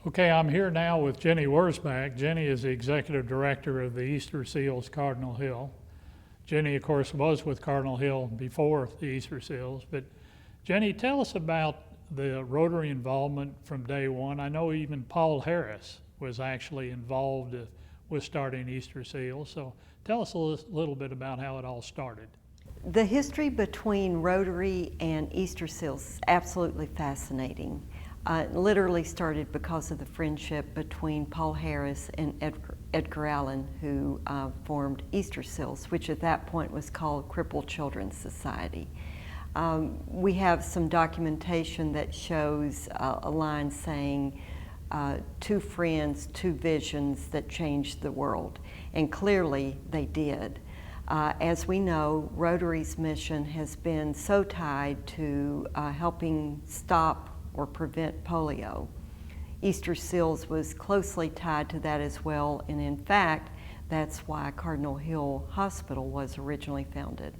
Okay, I'm here now with Jenny Wurzback. Jenny is the Executive Director of the Easter Seals Cardinal Hill. Jenny, of course, was with Cardinal Hill before the Easter Seals, but Jenny, tell us about the Rotary involvement from day one. I know even Paul Harris was actually involved with starting Easter Seals, so tell us a little bit about how it all started. The history between Rotary and Easter Seals is absolutely fascinating. It literally started because of the friendship between Paul Harris and Edgar Allen, who formed Easter Seals, which at that point was called Crippled Children's Society. We have some documentation that shows a line saying, two friends, two visions that changed the world, and clearly they did. As we know, Rotary's mission has been so tied to helping stop or prevent polio. Easter Seals was closely tied to that as well, and in fact, that's why Cardinal Hill Hospital was originally founded.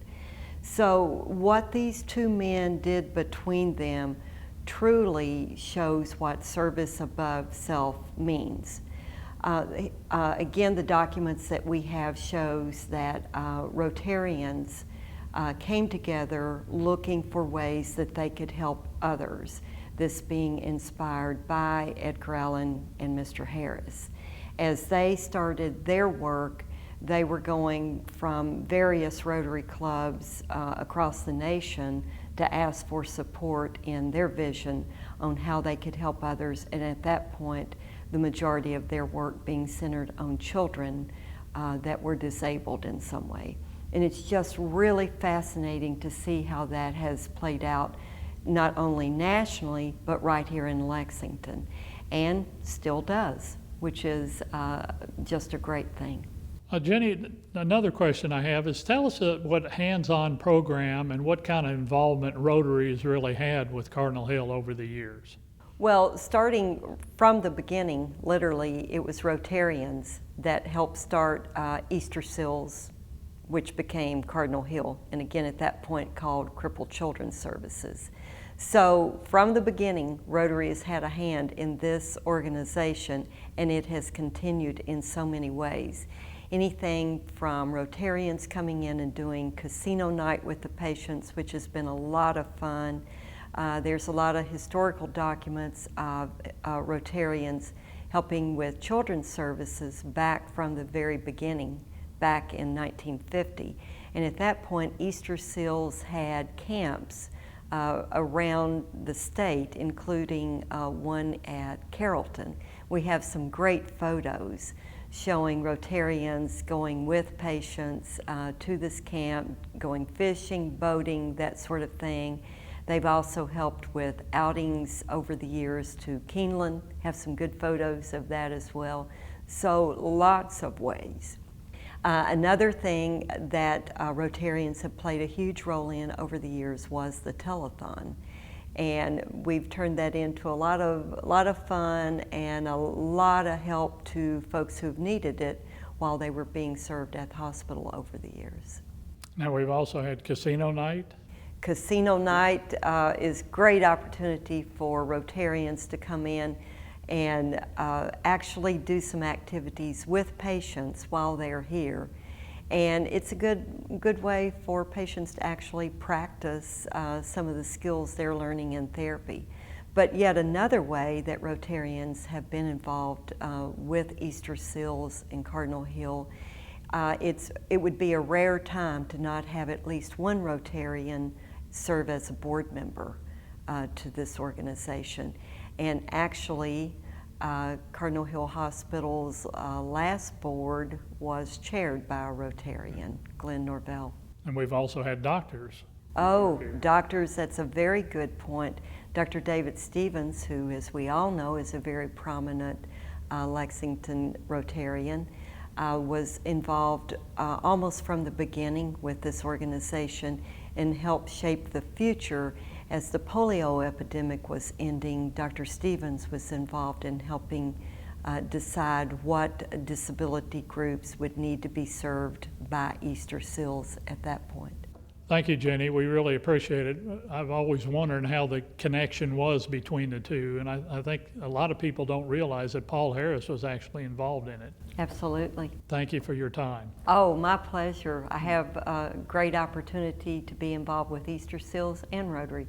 So what these two men did between them truly shows what service above self means. Again, the documents that we have shows that Rotarians came together looking for ways that they could help others, this being inspired by Edgar Allan and Mr. Harris. As they started their work, they were going from various Rotary clubs across the nation to ask for support in their vision on how they could help others, and at that point, the majority of their work being centered on children that were disabled in some way. And it's just really fascinating to see how that has played out, not only nationally, but right here in Lexington, and still does, which is just a great thing. Jenny, another question I have is, tell us what hands-on program and what kind of involvement Rotary has really had with Cardinal Hill over the years. Well, starting from the beginning, literally, it was Rotarians that helped start Easter Seals, which became Cardinal Hill, and again at that point called Crippled Children's Services. So from the beginning, Rotary has had a hand in this organization, and it has continued in so many ways. Anything from Rotarians coming in and doing casino night with the patients, which has been a lot of fun. There's a lot of historical documents of Rotarians helping with children's services back from the very beginning, back in 1950. And at that point, Easter Seals had camps around the state, including one at Carrollton. We have some great photos showing Rotarians going with patients to this camp, going fishing, boating, that sort of thing. They've also helped with outings over the years to Keeneland, have some good photos of that as well. So lots of ways. Another thing that Rotarians have played a huge role in over the years was the telethon. And we've turned that into a lot of fun and a lot of help to folks who've needed it while they were being served at the hospital over the years. Now we've also had casino night. Casino night is a great opportunity for Rotarians to come in and actually do some activities with patients while they're here. And it's a good way for patients to actually practice some of the skills they're learning in therapy. But yet another way that Rotarians have been involved with Easter Seals in Cardinal Hill, it would be a rare time to not have at least one Rotarian serve as a board member to this organization. And actually, Cardinal Hill Hospital's last board was chaired by a Rotarian, Glenn Norvell. And we've also had doctors. Oh, doctors, that's a very good point. Dr. David Stevens, who, as we all know, is a very prominent Lexington Rotarian, was involved almost from the beginning with this organization and helped shape the future. As the polio epidemic was ending, Dr. Stevens was involved in helping decide what disability groups would need to be served by Easter Seals at that point. Thank you, Jenny. We really appreciate it. I've always wondered how the connection was between the two, and I think a lot of people don't realize that Paul Harris was actually involved in it. Absolutely. Thank you for your time. Oh, my pleasure. I have a great opportunity to be involved with Easter Seals and Rotary.